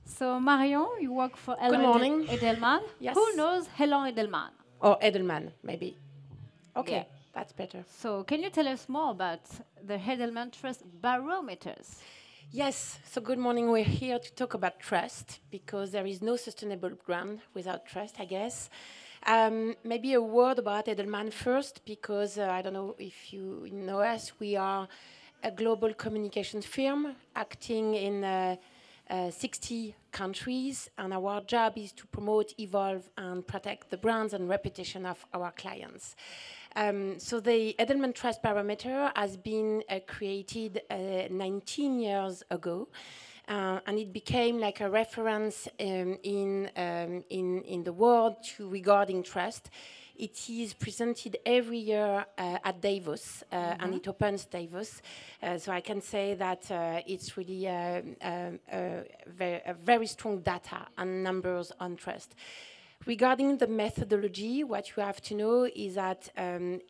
So, Marion, you work for Good morning. Elan-Edelman. Yes. Who knows Elan-Edelman? Or Edelman, maybe. Okay, Yeah. that's better. So, can you tell us more about the Edelman Trust barometers? Yes, so good morning. We're here to talk about trust because there is no sustainable brand without trust, I guess. Maybe a word about Edelman first because I don't know if you know us. We are a global communications firm acting in 60 countries, and our job is to promote, evolve, and protect the brands and reputation of our clients. So the Edelman Trust Barometer has been created 19 years ago, and it became like a reference in the world regarding trust. It is presented every year at Davos, and it opens Davos. So I can say that it's really a very strong data and numbers on trust. Regarding the methodology, what you have to know is that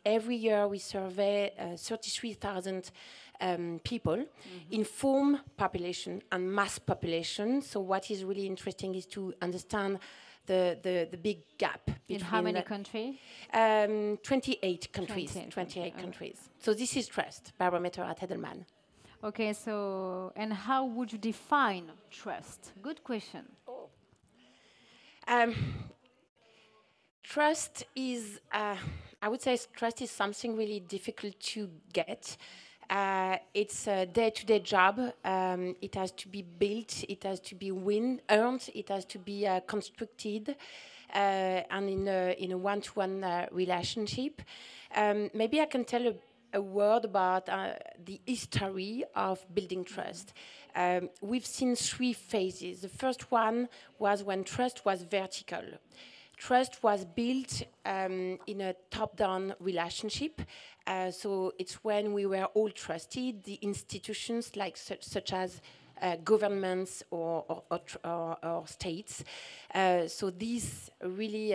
every year we survey 33,000 people, informed population and mass population. So what is really interesting is to understand the big gap between... In how many countries? 28 countries. 28 countries. So this is trust, barometer at Edelman. Okay, so, and how would you define trust? Good question. Trust is, I would say trust is something really difficult to get. It's a day-to-day job. It has to be built, it has to be earned, it has to be constructed, and in a one-to-one relationship. Maybe I can tell a word about the history of building trust. We've seen three phases. The first one was when trust was vertical. Trust was built in a top-down relationship. So it's when we were all trusted, the institutions like such as governments or states. So these really,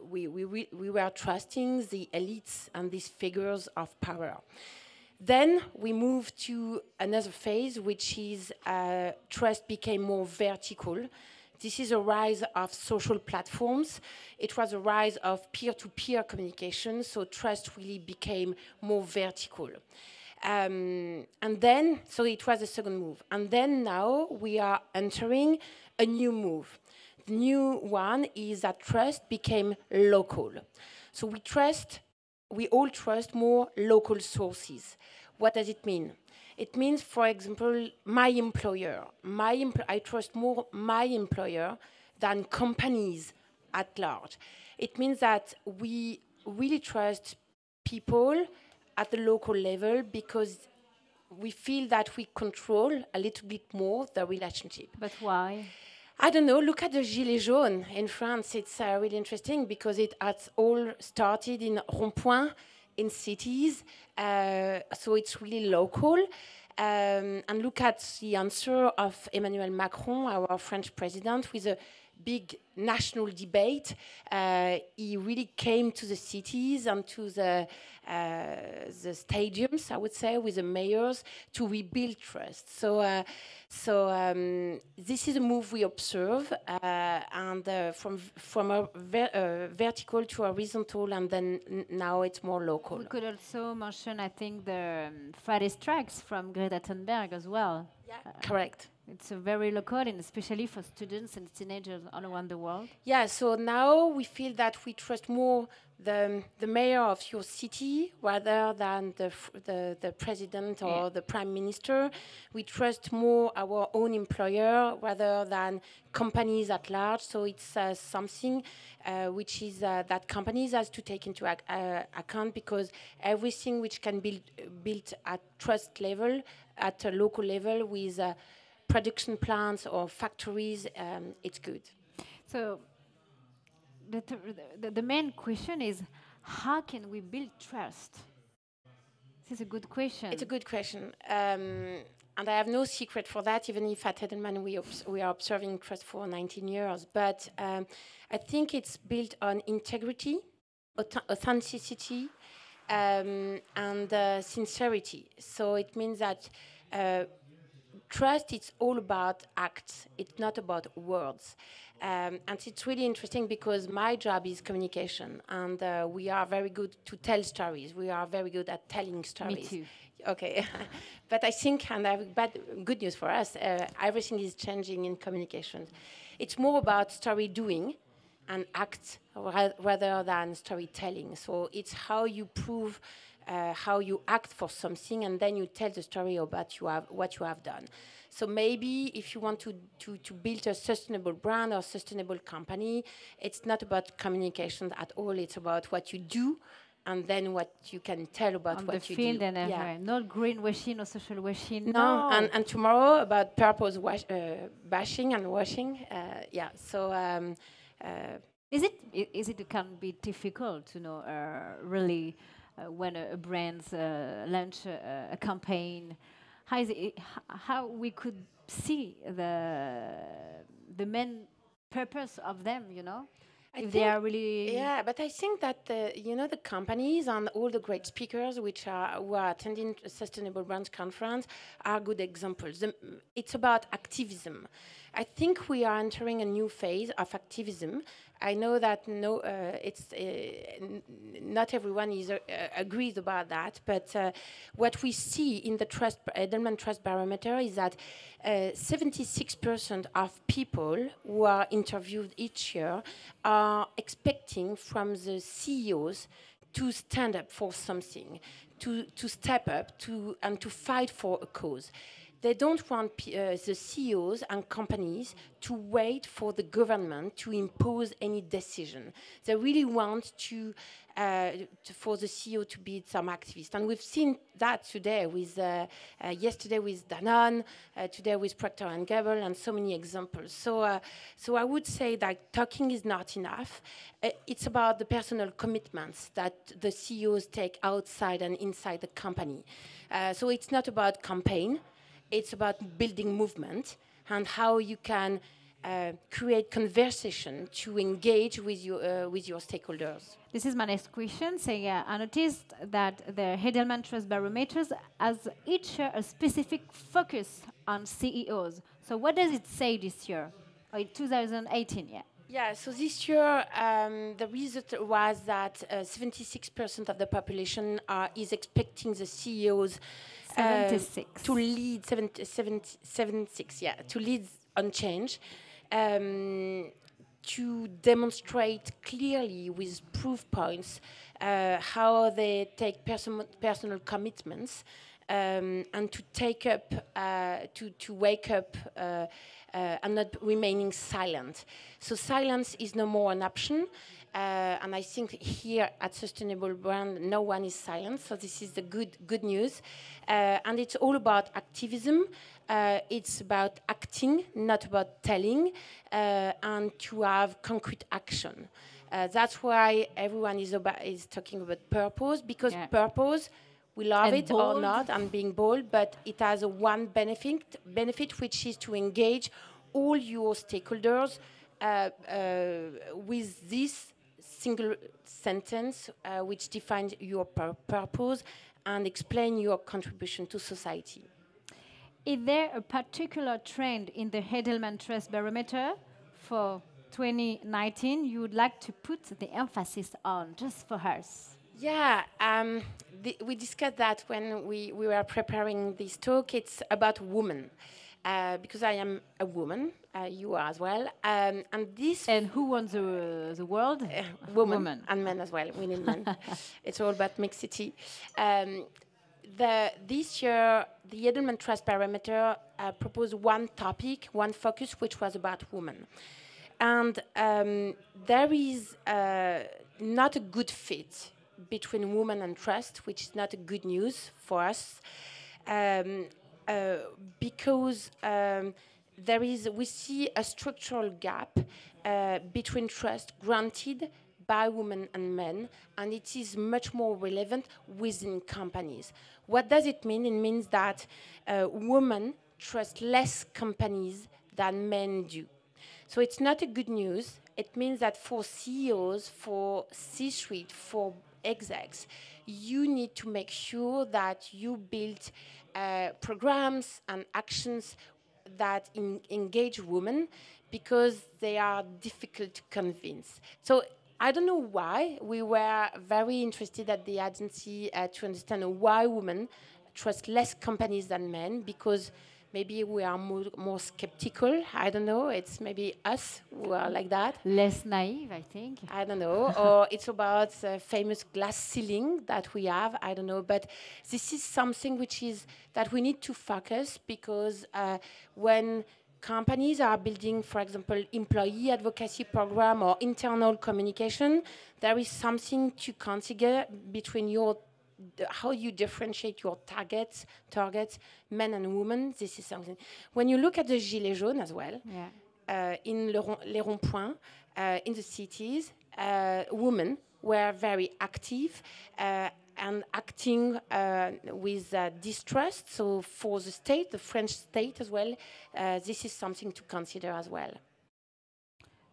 we were trusting the elites and these figures of power. Then we moved to another phase, which is trust became more vertical. This is a rise of social platforms. It was a rise of peer-to-peer communication, so trust really became more vertical. And then, so it was the second move. And then now we are entering a new move. The new one is that trust became local. So we all trust more local sources. What does it mean? It means, for example, my employer. I trust more my employer than companies at large. It means that we really trust people at the local level because we feel that we control a little bit more the relationship. But why? I don't know. Look at the Gilets jaunes in France. It's really interesting because it has all started in rond-point in cities. So it's really local. And look at the answer of Emmanuel Macron, our French president, with a big national debate. He really came to the cities and to the stadiums, I would say, with the mayors to rebuild trust. So this is a move we observe, and from a vertical to horizontal, and then now it's more local. We could also mention, I think, the Friday strikes from Greta Thunberg as well. Yeah, correct. It's very local, and especially for students and teenagers all around the world. Yeah, so now we feel that we trust more the mayor of your city rather than the president or the prime minister. We trust more our own employer rather than companies at large. So it's something which is that companies has to take into account because everything which can be built at trust level, at a local level with production plants or factories, it's good. So the main question is, how can we build trust? This is a good question. It's a good question. And I have no secret for that, even if at Edelman we are observing trust for 19 years. But I think it's built on integrity, authenticity, and sincerity. So it means that trust, it's all about acts. It's not about words. And it's really interesting because my job is communication, and we are very good to tell stories. We are very good at telling Me stories. too. Okay, but I think, and I have good news for us, everything is changing in communication. It's more about story doing and act rather than storytelling. So it's how you prove, how you act for something, and then you tell the story about what you have done. So maybe if you want to build a sustainable brand or sustainable company, it's not about communication at all. It's about what you do and then what you can tell about On the what you field do. and Yeah. everywhere. Not greenwashing or social washing. No, No. and tomorrow about purpose bashing and washing. Yeah, so Is it can be difficult to know really when a brand's launch a campaign? How is how we could see the main purpose of them? You know, I if they think, are really yeah, but I think that the companies and all the great speakers who are attending a Sustainable Brands Conference are good examples. It's about activism. I think we are entering a new phase of activism. I know that not everyone agrees about that, but what we see in the Edelman Trust Barometer is that 76% of people who are interviewed each year are expecting from the CEOs to stand up for something, to step up and to fight for a cause. They don't want the CEOs and companies to wait for the government to impose any decision. They really want for the CEO to be some activist. And we've seen that today yesterday with Danone, today with Procter and Gamble, and so many examples. So I would say that talking is not enough. It's about the personal commitments that the CEOs take outside and inside the company. So it's not about campaign. It's about building movement and how you can create conversation to engage with your stakeholders. This is my next question. Say, I noticed that the Edelman Trust Barometers has each year a specific focus on CEOs. So what does it say this year? Or in 2018, yeah. Yeah, so this year the result was that 76% of the population is expecting the CEOs 76. to lead 76, yeah, to lead on change, to demonstrate clearly with proof points how they take personal commitments, and to take up, to wake up and not remaining silent. So silence is no more an option. And I think here at Sustainable Brand, no one is silent. So this is the good news. And it's all about activism. It's about acting, not about telling, and to have concrete action. That's why everyone is talking about purpose, because purpose, we love And it or bold. not, and being bold, but it has a one benefit, which is to engage all your stakeholders with this single sentence, which defines your purpose and explain your contribution to society. Is there a particular trend in the Edelman Trust Barometer for 2019 you would like to put the emphasis on, just for us? Yeah, we discussed that when we were preparing this talk. It's about women, because I am a woman, you are as well. And this And who won the world? woman and men as well. We need men. It's all about mixity. This year, the Edelman Trust Barometer proposed one topic, one focus, which was about women. And there is not a good fit between women and trust, which is not a good news for us, um, because we see a structural gap between trust granted by women and men, and it is much more relevant within companies. What does it mean? It means that women trust less companies than men do. So it's not a good news. It means that for CEOs, for C-suite, for execs, you need to make sure that you build programs and actions that engage women because they are difficult to convince. So I don't know why. We were very interested at the agency to understand why women trust less companies than men, because maybe we are more skeptical. I don't know. It's maybe us who are like that. Less naive, I think. I don't know. Or it's about the famous glass ceiling that we have. I don't know. But this is something which is that we need to focus, because when companies are building, for example, employee advocacy program or internal communication, there is something to consider between how you differentiate your targets, men and women. This is something. When you look at the Gilets jaunes as well, in les ronds-points, in the cities, women were very active and acting with distrust. So for the state, the French state as well, this is something to consider as well.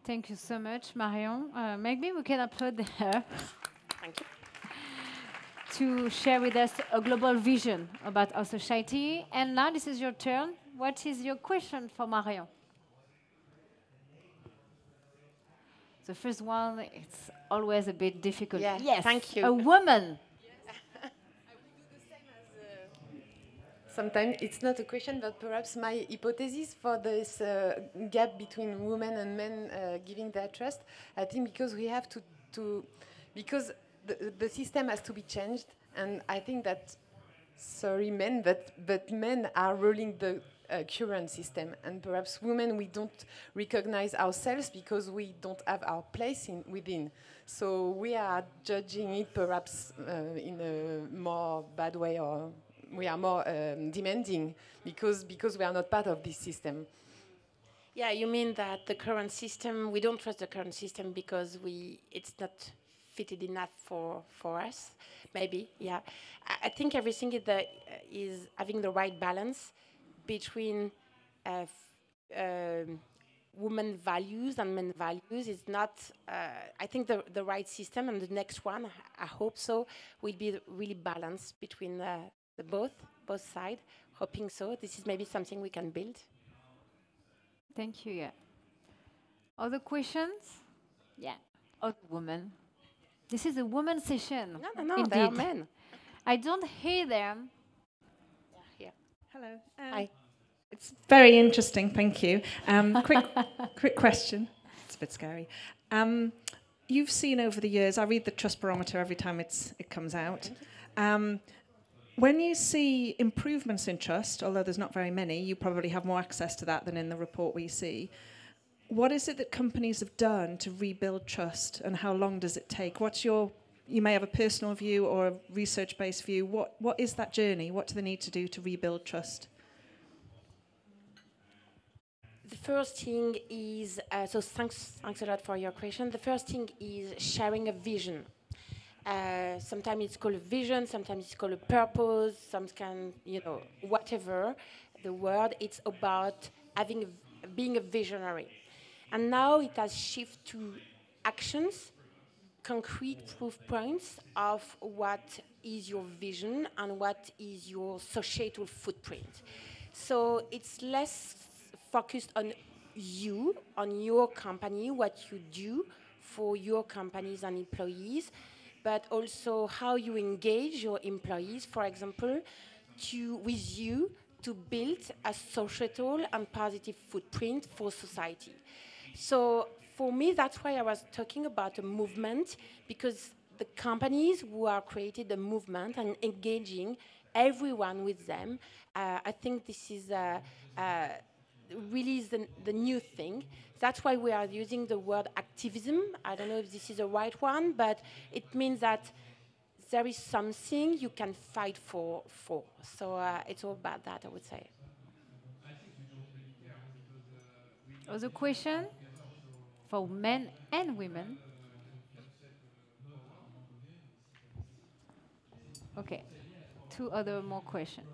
Thank you so much, Marion. Maybe we can applaud her. Thank you. To share with us a global vision about our society. And now this is your turn. What is your question for Marion? The first one, it's always a bit difficult. Yeah, yes, thank you. A woman. Sometimes it's not a question, but perhaps my hypothesis for this gap between women and men giving their trust. I think because we have because the system has to be changed, and I think that, sorry men, but men are ruling the current system, and perhaps women, we don't recognize ourselves because we don't have our place within. So we are judging it perhaps in a more bad way, or we are more demanding because we are not part of this system. Yeah, you mean that the current system, we don't trust the current system because it's not fitted enough for us, maybe, yeah. I think everything is having the right balance between women values and men values. Is not, I think the right system, and the next one, I hope so, will be really balanced between the both sides. Hoping so. This is maybe something we can build. Thank you, yeah. Other questions? Yeah. Other women. This is a woman session. No, indeed. they are men. I don't hear them. Yeah. Hello. Hi. It's very interesting, thank you. Quick question. It's a bit scary. You've seen over the years, I read the Trust Barometer every time it comes out. When you see improvements in trust, although there's not very many, you probably have more access to that than in the report we see. What is it that companies have done to rebuild trust, and how long does it take? You may have a personal view or a research-based view. What is that journey? What do they need to do to rebuild trust? The first thing is, so thanks a lot for your question. The first thing is sharing a vision. Sometimes it's called a vision, sometimes it's called a purpose, sometimes, whatever the word, it's about being a visionary. And now it has shifted to actions, concrete proof points of what is your vision and what is your societal footprint. So it's less focused on you, on your company, what you do for your companies and employees, but also how you engage your employees, for example, with you to build a societal and positive footprint for society. So for me, that's why I was talking about a movement, because the companies who are created a movement and engaging everyone with them, I think this is really the new thing. That's why we are using the word activism. I don't know if this is the right one, but it means that there is something you can fight for. So it's all about that, I would say. Other question for men and women? Okay, two other more questions.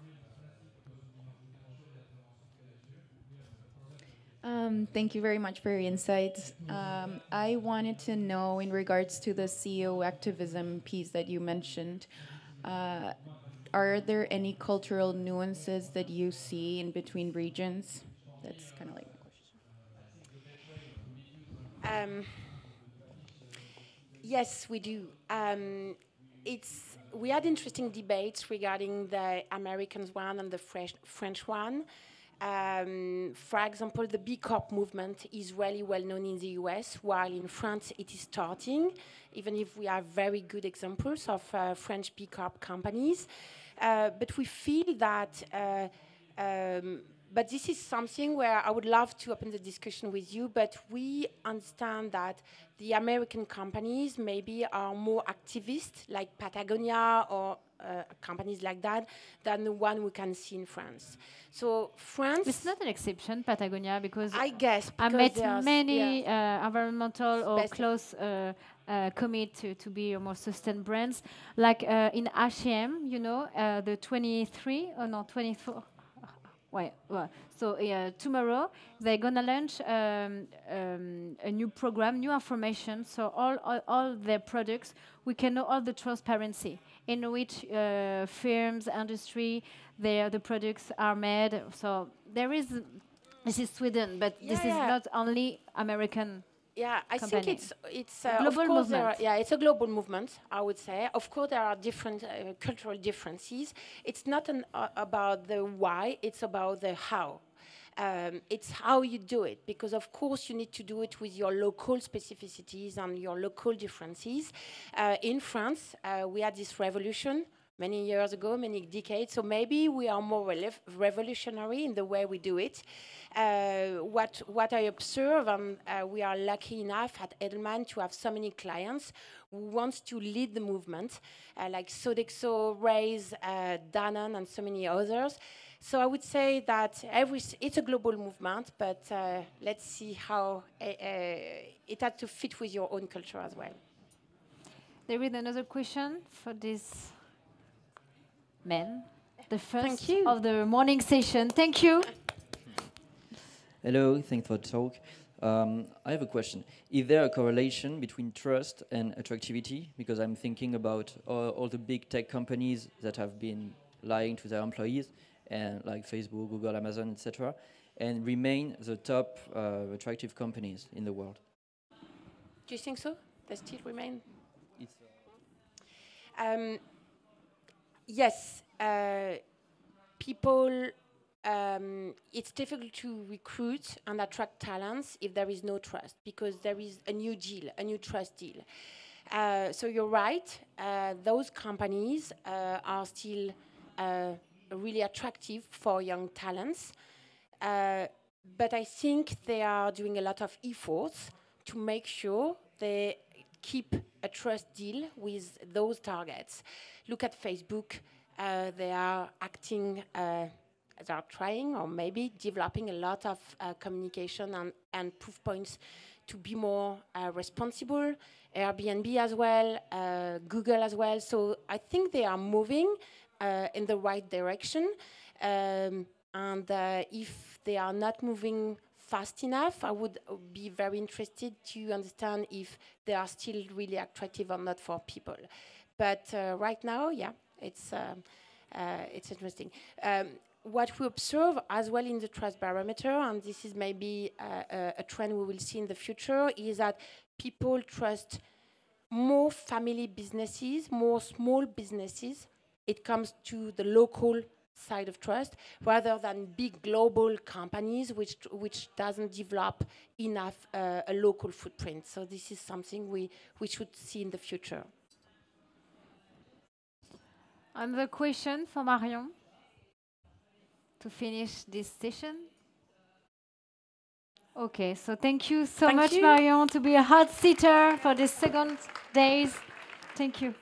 Thank you very much for your insights. I wanted to know, in regards to the CEO activism piece that you mentioned, are there any cultural nuances that you see in between regions? That's kind of like my question. Yes, we do. We had interesting debates regarding the American one and the French one. For example, the B Corp movement is really well known in the US, while in France it is starting, even if we have very good examples of French B Corp companies. But we feel that, but this is something where I would love to open the discussion with you, but we understand that the American companies maybe are more activist, like Patagonia or companies like that, than the one we can see in France. So France... It's not an exception, Patagonia, because I guess I met many environmental or close commit to be a more sustainable brands. Like in H&M, you know, the 23 or no 24. Well, so tomorrow they're gonna launch a new program, new information. So all their products, we can know all the transparency in which firms, industry, the products are made. So there is, this is Sweden, but this is not only American. Yeah, I think it's a global movement. It's a global movement, I would say. Of course, there are different cultural differences. It's not about the why, it's about the how. It's how you do it, because of course you need to do it with your local specificities and your local differences. In France, we had this revolution many years ago, many decades, so maybe we are more revolutionary in the way we do it. What I observe, and we are lucky enough at Edelman to have so many clients who want to lead the movement, like Sodexo, Raise, Danone, and so many others. So I would say that it's a global movement, but let's see how it has to fit with your own culture as well. There is another question for this man, the first of the morning session. Thank you. Hello, thanks for the talk. I have a question. Is there a correlation between trust and attractivity? Because I'm thinking about all the big tech companies that have been lying to their employees, and like Facebook, Google, Amazon, etc., and remain the top attractive companies in the world. Do you think so? They still remain? Yes. People... it's difficult to recruit and attract talents if there is no trust, because there is a new deal, a new trust deal. So you're right, those companies are still really attractive for young talents, but I think they are doing a lot of efforts to make sure they keep a trust deal with those targets. Look at Facebook, they are acting... they are trying or maybe developing a lot of communication and proof points to be more responsible. Airbnb as well, Google as well. So I think they are moving in the right direction. And if they are not moving fast enough, I would be very interested to understand if they are still really attractive or not for people. But right now, yeah, it's interesting. What we observe as well in the trust barometer, and this is maybe a trend we will see in the future, is that people trust more family businesses, more small businesses. It comes to the local side of trust, rather than big global companies which doesn't develop enough a local footprint. So this is something we should see in the future. Another question for Marion to finish this session. Okay, so thank you so much, Marion, to be a hot sitter for the second days. Thank you.